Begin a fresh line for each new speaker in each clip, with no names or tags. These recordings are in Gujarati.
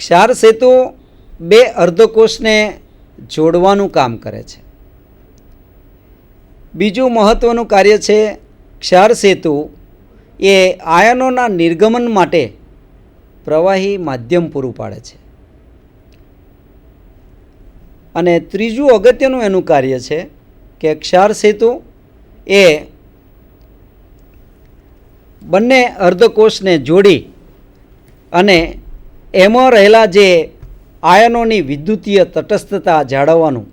ક્ષાર સેતુ બે અર્ધકોષને જોડવાનું કામ કરે છે. બીજું મહત્ત્વનું કાર્ય છે, ક્ષાર સેતુ એ આયનોના નિર્ગમન માટે પ્રવાહી માધ્યમ પૂરું પાડે છે. અને ત્રીજું અગત્યનું એનું કાર્ય છે કે ક્ષાર સેતુ એ બંને અર્ધકોષને જોડી અને એમાં રહેલા જે આયનોની વિદ્યુતીય તટસ્થતા જાળવવાનું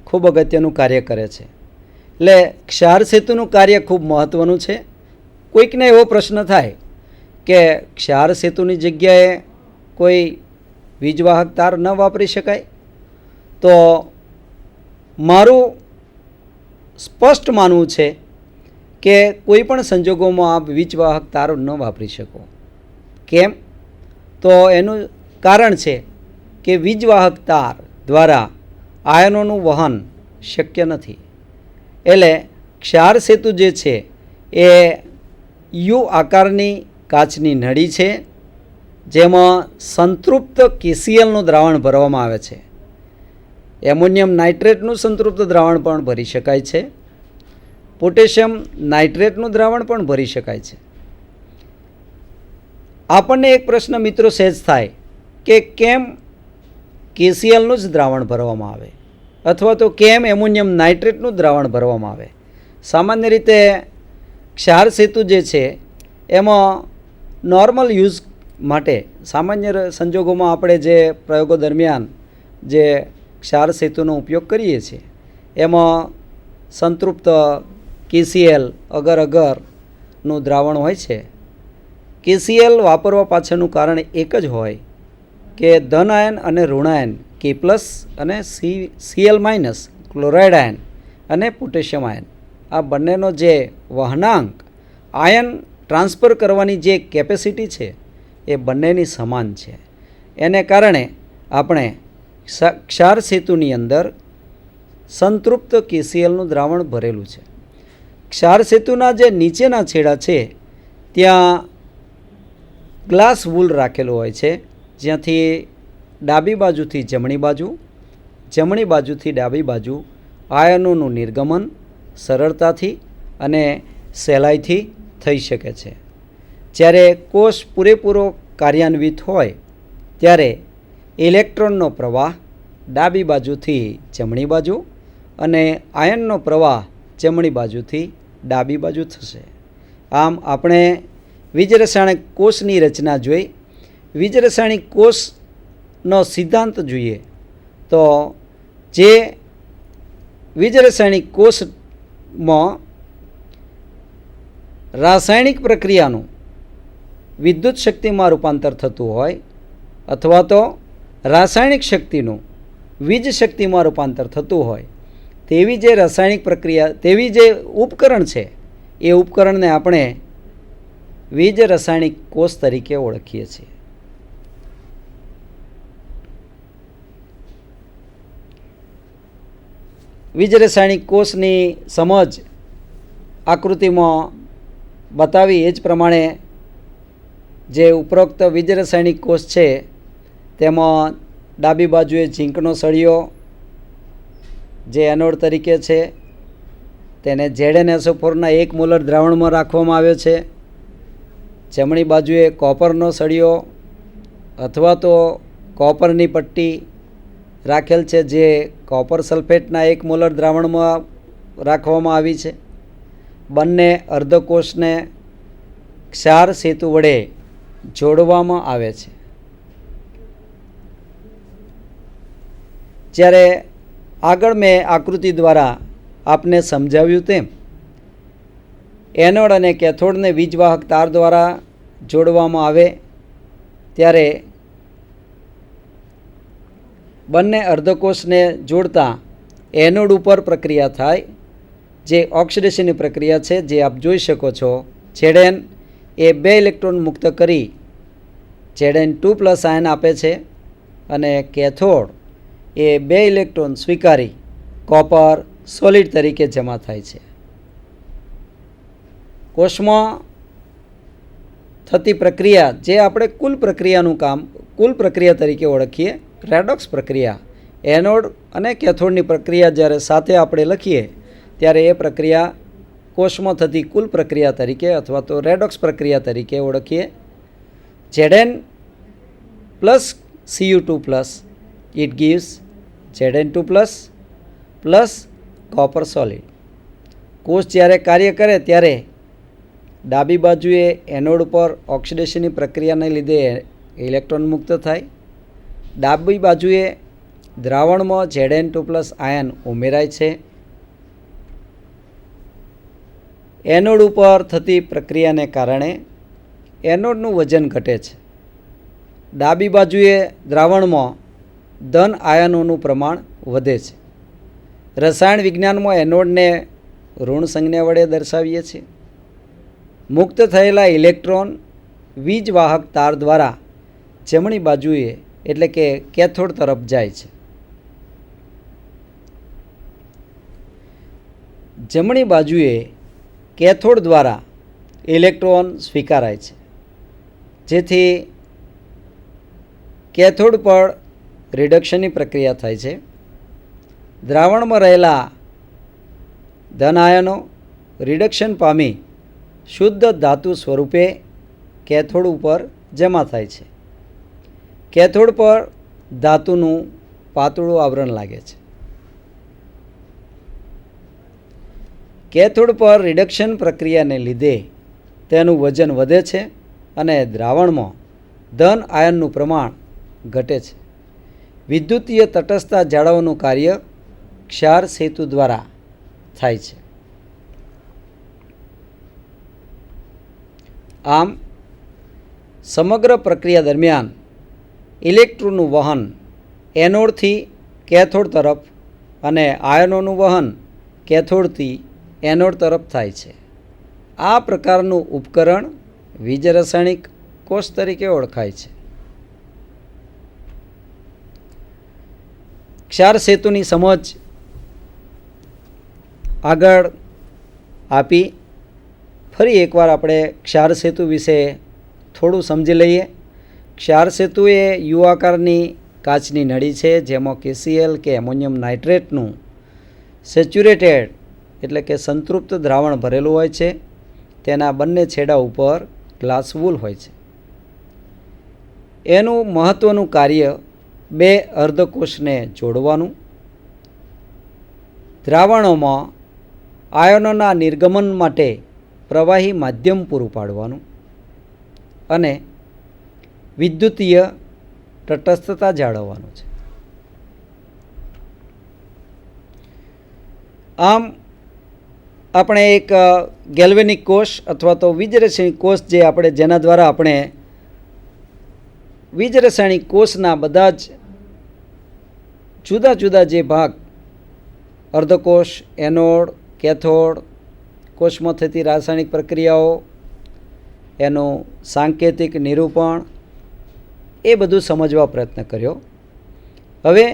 ખૂબ અગત્યનું કાર્ય કરે છે. એટલે ક્ષાર સેતુનું કાર્ય ખૂબ મહત્ત્વનું છે. કોઈકને એવો પ્રશ્ન થાય કે ક્ષાર સેતુની જગ્યાએ કોઈ વીજવાહક તાર ન વાપરી શકાય? તો મારું સ્પષ્ટ માનવું છે કે કોઈ પણ સંજોગોમાં આપ વીજવાહક તાર ન વાપરી શકો. કેમ? તો એનું કારણ છે કે વીજવાહક તાર દ્વારા આયનોનું વહન શક્ય નથી. એટલે ક્ષાર સેતુ જે છે એ યુ આકારની કાચની નળી છે, જેમાં સંતૃપ્ત KClનું દ્રાવણ ભરવામાં આવે છે. એમોનિયમ નાઇટ્રેટનું સંતૃપ્ત દ્રાવણ પણ ભરી શકાય છે. પોટેશિયમ નાઇટ્રેટનું દ્રાવણ પણ ભરી શકાય છે. આપણને એક પ્રશ્ન મિત્રો સહેજ થાય કે કેમ KClનું જ દ્રાવણ ભરવામાં આવે અથવા તો કેમ એમોનિયમ નાઇટ્રેટનું દ્રાવણ ભરવામાં આવે? સામાન્ય રીતે ક્ષાર સેતુ જે છે એમાં નોર્મલ યુઝ માટે સામાન્ય સંજોગોમાં આપણે જે પ્રયોગો દરમિયાન જે ક્ષાર સેતુનો ઉપયોગ કરીએ છીએ એમાં સંતૃપ્ત KCl અગર અગરનું દ્રાવણ હોય છે. KCl વાપરવા પાછળનું કારણ એક જ હોય કે ધન આયન અને ઋણ આયન K+ અને Cl- ક્લોરાઇડ આયન અને પોટેશિયમ આયન આ બંનેનો જે વહનાંક આયન ટ્રાન્સફર કરવાની જે કેપેસિટી છે એ બંનેની સમાન છે. એને કારણે આપણે ક્ષાર સેતુની અંદર સંતૃપ્ત KClનું દ્રાવણ ભરેલું છે. ક્ષાર સેતુના જે નીચેના છેડા છે ત્યાં ગ્લાસ વૂલ રાખેલો હોય છે, જ્યાંથી ડાબી બાજુથી જમણી બાજુ, જમણી બાજુથી ડાબી બાજુ આયનોનું નિર્ગમન સરળતાથી અને સહેલાઈથી થઈ શકે છે. જ્યારે કોષ પૂરેપૂરો કાર્યાન્વિત હોય ત્યારે ઇલેક્ટ્રોનનો પ્રવાહ ડાબી બાજુથી જમણી બાજુ અને આયનનો પ્રવાહ જમણી બાજુથી ડાબી બાજુ થશે. આમ આપણે વીજરસાયણિક કોષની રચના જોઈ. વીજરસાયણિક કોષનો સિદ્ધાંત જોઈએ તો જે વીજરસાયણિક કોષમાં રાસાયણિક પ્રક્રિયાનું વિદ્યુત શક્તિમાં રૂપાંતર થતું હોય અથવા તો રાસાયણિક શક્તિનું વીજ શક્તિમાં રૂપાંતર થતું હોય તેવી જે રાસાયણિક પ્રક્રિયા, તેવી જે ઉપકરણ છે એ ઉપકરણને આપણે વીજ રાસાયણિક કોષ તરીકે ઓળખીએ છીએ. વીજ રાસાયણિક કોષની સમજ આકૃતિમાં બતાવી એ જ પ્રમાણે જે ઉપરોક્ત વીજ રાસાયણિક કોષ છે તેમાં ડાબી બાજુએ ઝીંકનો સળિયો જે એનોડ તરીકે છે તેને ZnSO4ના 1 મોલર દ્રાવણમાં રાખવામાં આવ્યો છે. જમણી બાજુએ કોપરનો સળિયો અથવા તો કોપરની પટ્ટી રાખેલ છે, જે કોપર સલ્ફેટના 1 મોલર દ્રાવણમાં રાખવામાં આવી છે. બંને અર્ધકોષને ક્ષાર સેતુ વડે જોડવામાં આવે છે. જ્યારે આગળ મેં આકૃતિ દ્વારા આપને સમજાવ્યું તેમ એનોડ અને કેથોડને વીજવાહક તાર દ્વારા જોડવામાં આવે ત્યારે બંને અર્ધકોષને જોડતા એનોડ ઉપર પ્રક્રિયા થાય, જે ઓક્સિડેશનની પ્રક્રિયા છે, જે આપ જોઈ શકો છો. Zn એ 2 ઇલેક્ટ્રોન મુક્ત કરી Zn2+ આયન આપે છે અને કેથોડ એ 2 ઇલેક્ટ્રોન સ્વીકારી કોપર સોલિડ તરીકે જમા થાય છે. કોષમાં થતી પ્રક્રિયા જે આપણે કુલ પ્રક્રિયાનું કામ, કુલ પ્રક્રિયા તરીકે ઓળખીએ રેડોક્સ પ્રક્રિયા. એનોડ અને કેથોડની પ્રક્રિયા જ્યારે સાથે આપણે લખીએ ત્યારે એ પ્રક્રિયા કોષમાં થતી કુલ પ્રક્રિયા તરીકે અથવા તો રેડોક્સ પ્રક્રિયા તરીકે ઓળખીએ. Zn plus Cu2 plus it gives Zn2 plus plus copper solid. કોષ જ્યારે કાર્ય કરે ત્યારે ડાબી બાજુએ એનોડ પર ઓક્સિડેશનની પ્રક્રિયાને લીધે ઇલેક્ટ્રોન મુક્ત થાય. ડાબી બાજુએ દ્રાવણમાં Zn2 પ્લસ આયન ઉમેરાય છે. એનોડ ઉપર થતી પ્રક્રિયાને કારણે એનોડનું વજન ઘટે છે. ડાબી બાજુએ દ્રાવણમાં ધન આયનોનું પ્રમાણ વધે છે. રસાયણ વિજ્ઞાનમાં એનોડને ઋણ સંજ્ઞા વડે દર્શાવીએ છીએ. મુક્ત થયેલા ઇલેક્ટ્રોન વીજવાહક તાર દ્વારા જમણી બાજુએ એટલે કે કેથોડ તરફ જાય છે. જમણી બાજુએ કેથોડ દ્વારા ઇલેક્ટ્રોન સ્વીકારાય છે, જેથી કેથોડ પર રિડક્શનની પ્રક્રિયા થાય છે. દ્રાવણમાં રહેલા ધન આયનો રિડક્શન પામી શુદ્ધ ધાતુ સ્વરૂપે કેથોડ ઉપર જમા થાય છે. કેથોડ પર ધાતુનું પાતળું આવરણ લાગે છે. કેથોડ પર રિડક્શન પ્રક્રિયાને લીધે તેનું વજન વધે છે અને દ્રાવણમાં ધન આયનનું પ્રમાણ ઘટે છે. વિદ્યુતીય તટસ્થતા જાળવવાનું કાર્ય ક્ષાર સેતુ દ્વારા થાય છે. આમ સમગ્ર પ્રક્રિયા દરમિયાન ઇલેક્ટ્રોનનું વહન એનોડથી કેથોડ તરફ અને આયનોનું વહન કેથોડથી એનોડ તરફ થાય છે. આ પ્રકારનું ઉપકરણ વીજ રાસાયણિક કોષ તરીકે ઓળખાય છે. ક્ષાર સેતુની સમજ આગળ આપી ફરી એકવાર આપણે ક્ષાર સેતુ વિશે થોડું સમજી લઈએ. ક્ષાર સેતુ એ યુ આકારની કાચની નળી છે જેમાં KCl કે એમોનિયમ નાઇટ્રેટનું સેચ્યુરેટેડ એટલે કે સંતૃપ્ત દ્રાવણ ભરેલું હોય છે. તેના બંને છેડા ઉપર ગ્લાસ વૂલ હોય છે. એનું મહત્ત્વનું કાર્ય બે અર્ધકોષને જોડવાનું, દ્રાવણોમાં આયનોના નિર્ગમન માટે પ્રવાહી માધ્યમ પૂરું પાડવાનું અને વિદ્યુતીય તટસ્થતા જાળવવાનું છે. આમ આપણે એક ગેલ્વેનિક કોષ અથવા તો વીજ રાસાયણિક કોષ જેના દ્વારા આપણે વીજ રાસાયણિક કોષના બધા જ જુદા જુદા જે ભાગ અર્ધકોષ, એનોડ, કેથોડ, કોષમાં થતી રાસાયણિક પ્રક્રિયાઓ, એનું સાંકેતિક નિરૂપણ, એ બધું સમજવા પ્રયત્ન કર્યો. હવે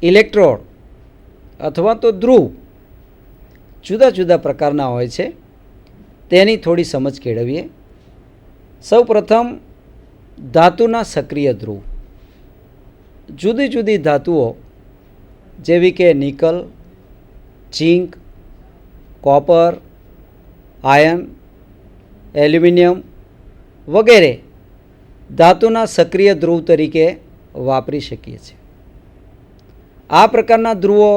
ઇલેક્ટ્રોડ અથવા તો ધ્રુવ જુદા જુદા પ્રકારના હોય છે, તેની થોડી સમજ કેળવીએ. સૌ પ્રથમ ધાતુના સક્રિય ધ્રુવ. જુદી જુદી ધાતુઓ જેવી કે નિકલ, ઝીંક, કોપર, આયર્ન, એલ્યુમિનિયમ વગેરે ધાતુના સક્રિય ધ્રુવ તરીકે વાપરી શકીએ છીએ. આ પ્રકારના ધ્રુવો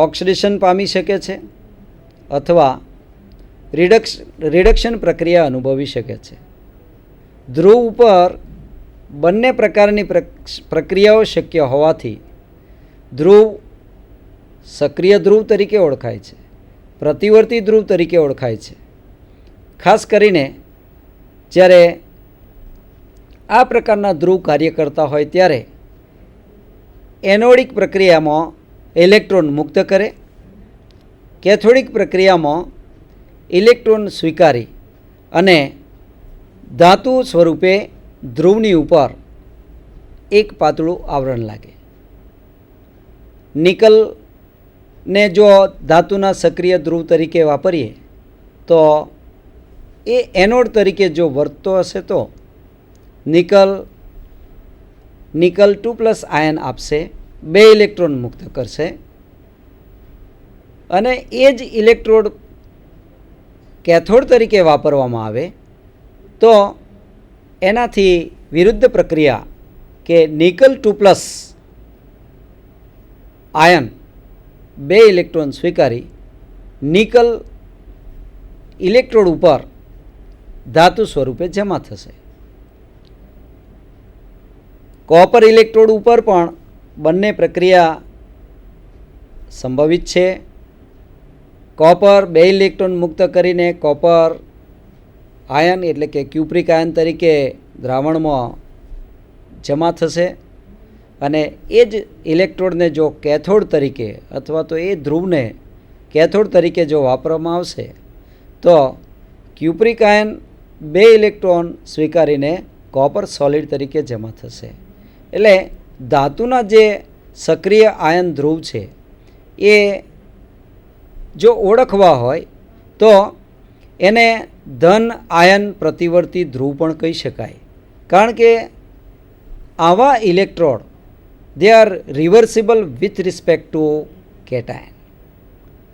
ઓક્સિડેશન પામી શકે છે અથવા રિડક્શન પ્રક્રિયા અનુભવી શકે છે. ધ્રુવ ઉપર બંને પ્રકારની પ્રક્રિયાઓ શક્ય હોવાથી ધ્રુવ સક્રિય ધ્રુવ તરીકે ઓળખાય છે, પ્રતિવર્તી ધ્રુવ તરીકે ઓળખાય છે. ખાસ કરીને જ્યારે આ પ્રકારના ધ્રુવ કાર્ય કરતા હોય ત્યારે એનોડિક પ્રક્રિયામાં ઇલેક્ટ્રોન મુક્ત કરે, કેથોડિક પ્રક્રિયામાં ઇલેક્ટ્રોન સ્વીકારી અને ધાતુ સ્વરૂપે ધ્રુવની ઉપર એક પાતળું આવરણ લાગે. નિકલને જો ધાતુના સક્રિય ધ્રુવ તરીકે વાપરીએ તો એ એનોડ તરીકે જો વર્તતો હશે તો નિકલ નિકલ 2+ આયન આપશે, 2 ઇલેક્ટ્રોન મુક્ત કરશે અને એ જ ઇલેક્ટ્રોડ કેથોડ તરીકે વાપરવામાં આવે તો એનાથી વિરુદ્ધ પ્રક્રિયા કે નિકલ 2+ આયન 2 ઇલેક્ટ્રોન સ્વીકારી નિકલ ઇલેક્ટ્રોડ ઉપર ધાતુ સ્વરૂપે જમા થશે. કોપર ઇલેક્ટ્રોડ ઉપર પણ બંને પ્રક્રિયા સંભવિત છે. કોપર 2 ઇલેક્ટ્રોન મુક્ત કરીને કોપર આયન એટલે કે ક્યુપ્રિક આયન તરીકે દ્રાવણમાં જમા થશે અને એ જ ઇલેક્ટ્રોડને જો કેથોડ તરીકે અથવા તો એ ધ્રુવને કેથોડ તરીકે જો વાપરવામાં આવશે તો ક્યુપ્રિક આયન 2 ઇલેક્ટ્રોન સ્વીકારીને કોપર સોલિડ તરીકે જમા થશે. એટલે ધાતુના જે સક્રિય આયન ધ્રુવ છે એ જો ઓળખવા હોય તો એને ધન આયન પ્રતિવર્તી ધ્રુવ પણ કહી શકાય, કારણ કે આવા electrode they are reversible with respect to cation.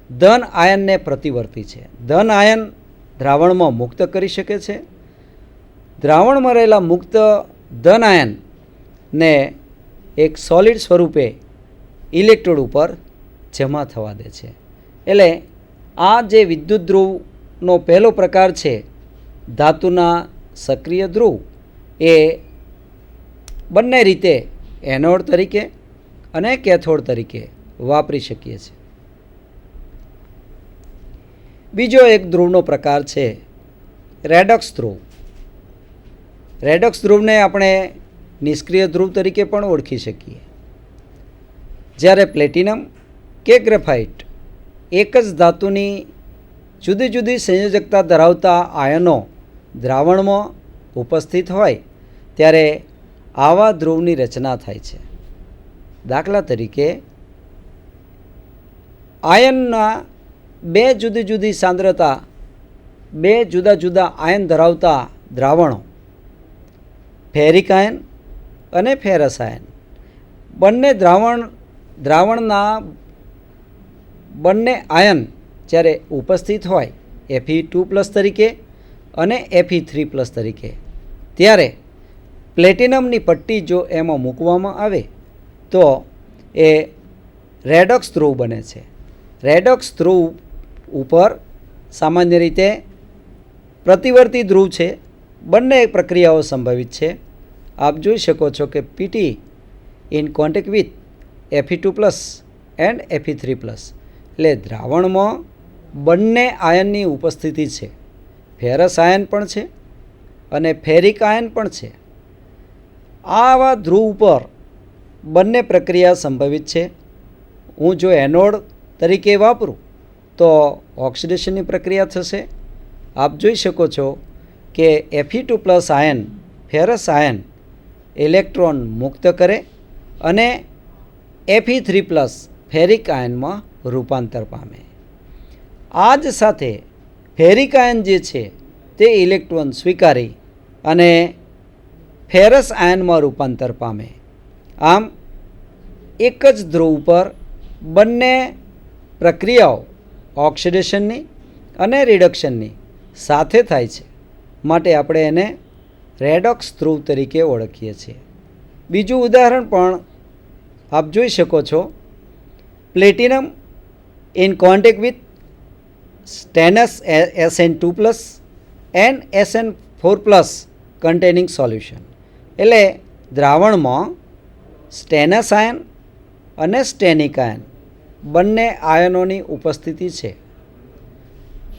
ધન આયનને પ્રતિવર્તી છે. ધન આયન દ્રાવણમાં મુક્ત કરી શકે છે. દ્રાવણમાં રહેલા મુક્ત ધન આયનને એક સોલિડ સ્વરૂપે ઇલેક્ટ્રોડ ઉપર જમા થવા દે છે. એટલે આ જે વિદ્યુત ધ્રુવનો પહેલો પ્રકાર છે ધાતુના સક્રિય ધ્રુવ, એ બંને રીતે એનોડ તરીકે અને કેથોડ તરીકે વાપરી શકીએ છીએ. બીજો એક ધ્રુવનો પ્રકાર છે રેડોક્સ ધ્રુવ. રેડોક્સ ધ્રુવને આપણે નિષ્ક્રિય ધ્રુવ તરીકે પણ ઓળખી શકીએ. જ્યારે પ્લેટિનમ કે ગ્રેફાઇટ એક જ ધાતુની જુદી જુદી સંયોજકતા ધરાવતા આયનો દ્રાવણમાં ઉપસ્થિત હોય ત્યારે આવા ધ્રુવની રચના થાય છે. દાખલા તરીકે આયનના 2 જુદી જુદી સાંદ્રતા, 2 જુદા જુદા આયન ધરાવતા દ્રાવણો ફેરિક આયન અને ફેરસ આયન, બંને દ્રાવણના બંને આયન જ્યારે ઉપસ્થિત હોય Fe2+ તરીકે અને Fe3+ તરીકે, ત્યારે પ્લેટિનમની પટ્ટી જો એમાં મૂકવામાં આવે તો એ રેડોક્સ ધ્રુવ બને છે. રેડોક્સ ધ્રુવ ઉપર સામાન્ય રીતે પ્રતિવર્તી ધ્રુવ છે. બંને પ્રક્રિયાઓ સંભવિત છે. આપ જોઈ શકો છો કે Pt in contact with Fe2+ and Fe3+. એટલે દ્રાવણમાં બંને આયનની ઉપસ્થિતિ છે. ફેરસ આયન પણ છે અને ફેરિક આયન પણ છે. આવા ધ્રુવ ઉપર બંને પ્રક્રિયા સંભવિત છે. હું જો એનોડ તરીકે વાપરું તો ઓક્સિડેશનની પ્રક્રિયા થશે. આપ જોઈ શકો છો કે Fe2+ ion ferrous ion electron મુક્ત કરે અને Fe3+ ફેરિક આયનમાં રૂપાંતર પામે. આ જ સાથે ફેરિક આયન જે છે તે ઇલેક્ટ્રોન સ્વીકારી અને ફેરસ આયનમાં રૂપાંતર પામે. આમ એક જ ધ્રુવ ઉપર બંને પ્રક્રિયાઓ ઓક્સિડેશનની અને રિડક્શનની સાથે થાય છે, માટે આપણે એને રેડોક્સ ધ્રુવ તરીકે ઓળખીએ છીએ. બીજું ઉદાહરણ પણ આપ જોઈ શકો છો. Platinum in contact with stannous Sn2+ and Sn4+ containing solution. એટલે દ્રાવણમાં સ્ટેનસ આયન અને સ્ટેનિક આયન બંને આયનોની ઉપસ્થિતિ છે.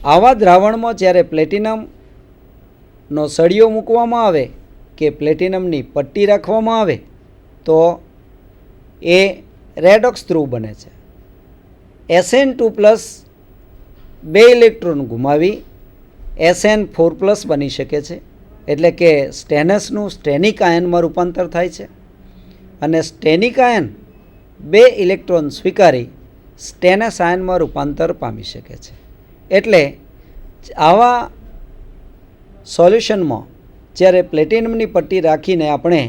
આવા દ્રાવણમાં જ્યારે પ્લેટિનમનો સળિયો મૂકવામાં આવે કે પ્લેટિનમની પટ્ટી રાખવામાં આવે તો એ રેડોક્સ ધ્રુવ બને છે. Sn2+ 2 ઇલેક્ટ્રોન ગુમાવી Sn4+ બની શકે છે. એટલે કે સ્ટેનસનું સ્ટેનિક આયનમાં રૂપાંતર થાય છે અને સ્ટેનિક આયન 2 ઇલેક્ટ્રોન સ્વીકારી સ્ટેનસ આયનમાં રૂપાંતર પામી શકે છે. એટલે આવા સોલ્યુશનમાં જ્યારે પ્લેટિનમની પટ્ટી રાખીને આપણે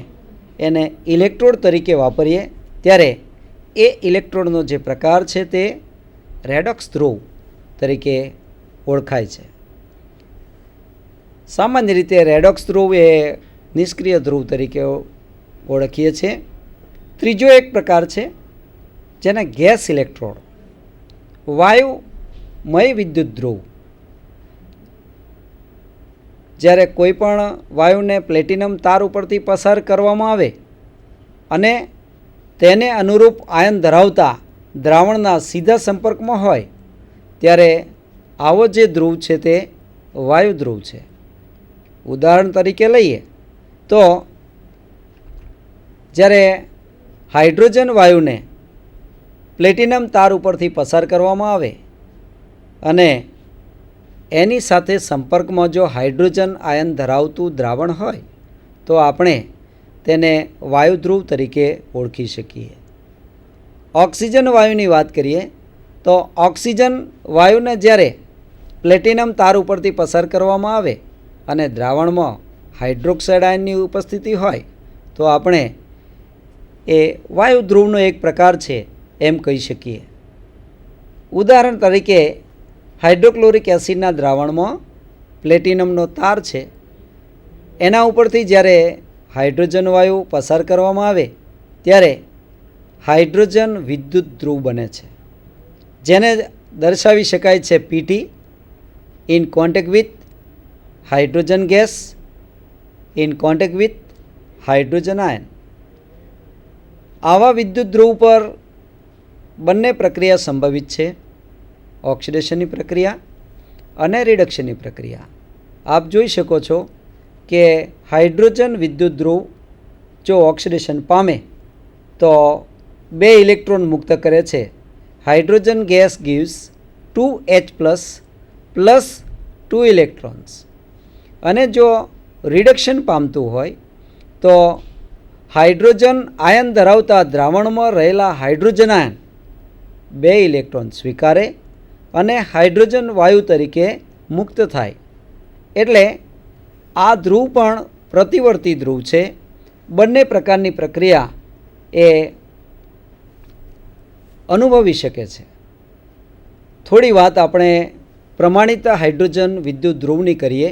એને ઇલેક્ટ્રોડ તરીકે વાપરીએ ત્યારે એ ઇલેક્ટ્રોડનો જે પ્રકાર છે તે રેડોક્સ ધ્રુવ તરીકે ઓળખાય છે. સામાન્ય રીતે રેડોક્સ ધ્રુવ એ નિષ્ક્રિય ધ્રુવ તરીકે ઓળખીએ છીએ. ત્રીજો એક પ્રકાર છે જેને ગેસ ઇલેક્ટ્રોડ, વાયુમય વિદ્યુત ધ્રુવ. જ્યારે કોઈ પણ વાયુને પ્લેટિનમ તાર ઉપરથી પસાર કરવામાં આવે અને તેને અનુરૂપ આયન ધરાવતા દ્રાવણના સીધા સંપર્કમાં હોય ત્યારે આવો જે ધ્રુવ છે તે વાયુ ધ્રુવ છે. ઉદાહરણ તરીકે લઈએ તો જ્યારે હાઇડ્રોજન વાયુને પ્લેટિનમ તાર ઉપરથી પસાર કરવામાં આવે અને એની સાથે સંપર્કમાં જો હાઇડ્રોજન આયન ધરાવતું દ્રાવણ હોય તો આપણે તેને વાયુ ધ્રુવ તરીકે ઓળખી શકીએ. ઓક્સિજન વાયુની વાત કરીએ તો ઓક્સિજન વાયુને જ્યારે પ્લેટિનમ તાર ઉપરથી પસાર કરવામાં આવે અને દ્રાવણમાં હાઇડ્રોક્સાઇડ આયનની ઉપસ્થિતિ હોય તો આપણે એ વાયુ ધ્રુવનો એક પ્રકાર છે એમ કહી શકીએ. ઉદાહરણ તરીકે હાઇડ્રોક્લોરિક એસિડના દ્રાવણમાં પ્લેટિનમનો તાર છે, એના ઉપરથી જ્યારે હાઇડ્રોજન વાયુ પસાર કરવામાં આવે ત્યારે હાઇડ્રોજન વિદ્યુત ધ્રુવ બને છે, જેને દર્શાવી શકાય છે PT, in contact with hydrogen gas, in contact with hydrogen ion. આવા વિદ્યુત ધ્રુવ પર બંને પ્રક્રિયા સંભવિત છે, ઓક્સિડેશનની પ્રક્રિયા અને રિડક્શનની પ્રક્રિયા. આપ જોઈ શકો છો કે હાઇડ્રોજન વિદ્યુત ધ્રુવ જો ઓક્સિડેશન પામે તો 2 ઇલેક્ટ્રોન મુક્ત કરે છે. Hydrogen gas gives 2H plus 2 electrons. અને જો રિડક્શન પામતું હોય તો હાઇડ્રોજન આયન ધરાવતા દ્રાવણમાં રહેલા હાઇડ્રોજન આયન 2 ઇલેક્ટ્રોન સ્વીકારે અને હાઇડ્રોજન વાયુ તરીકે મુક્ત થાય. એટલે આ ધ્રુવ પણ પ્રતિવર્તી ધ્રુવ છે. બંને પ્રકારની પ્રક્રિયા એ અનુભવી શકે છે. થોડી વાત આપણે પ્રમાણિત હાઇડ્રોજન વિદ્યુત ધ્રુવની કરીએ.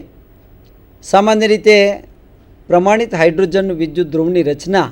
સામાન્ય રીતે પ્રમાણિત હાઇડ્રોજન વિદ્યુત ધ્રુવની રચના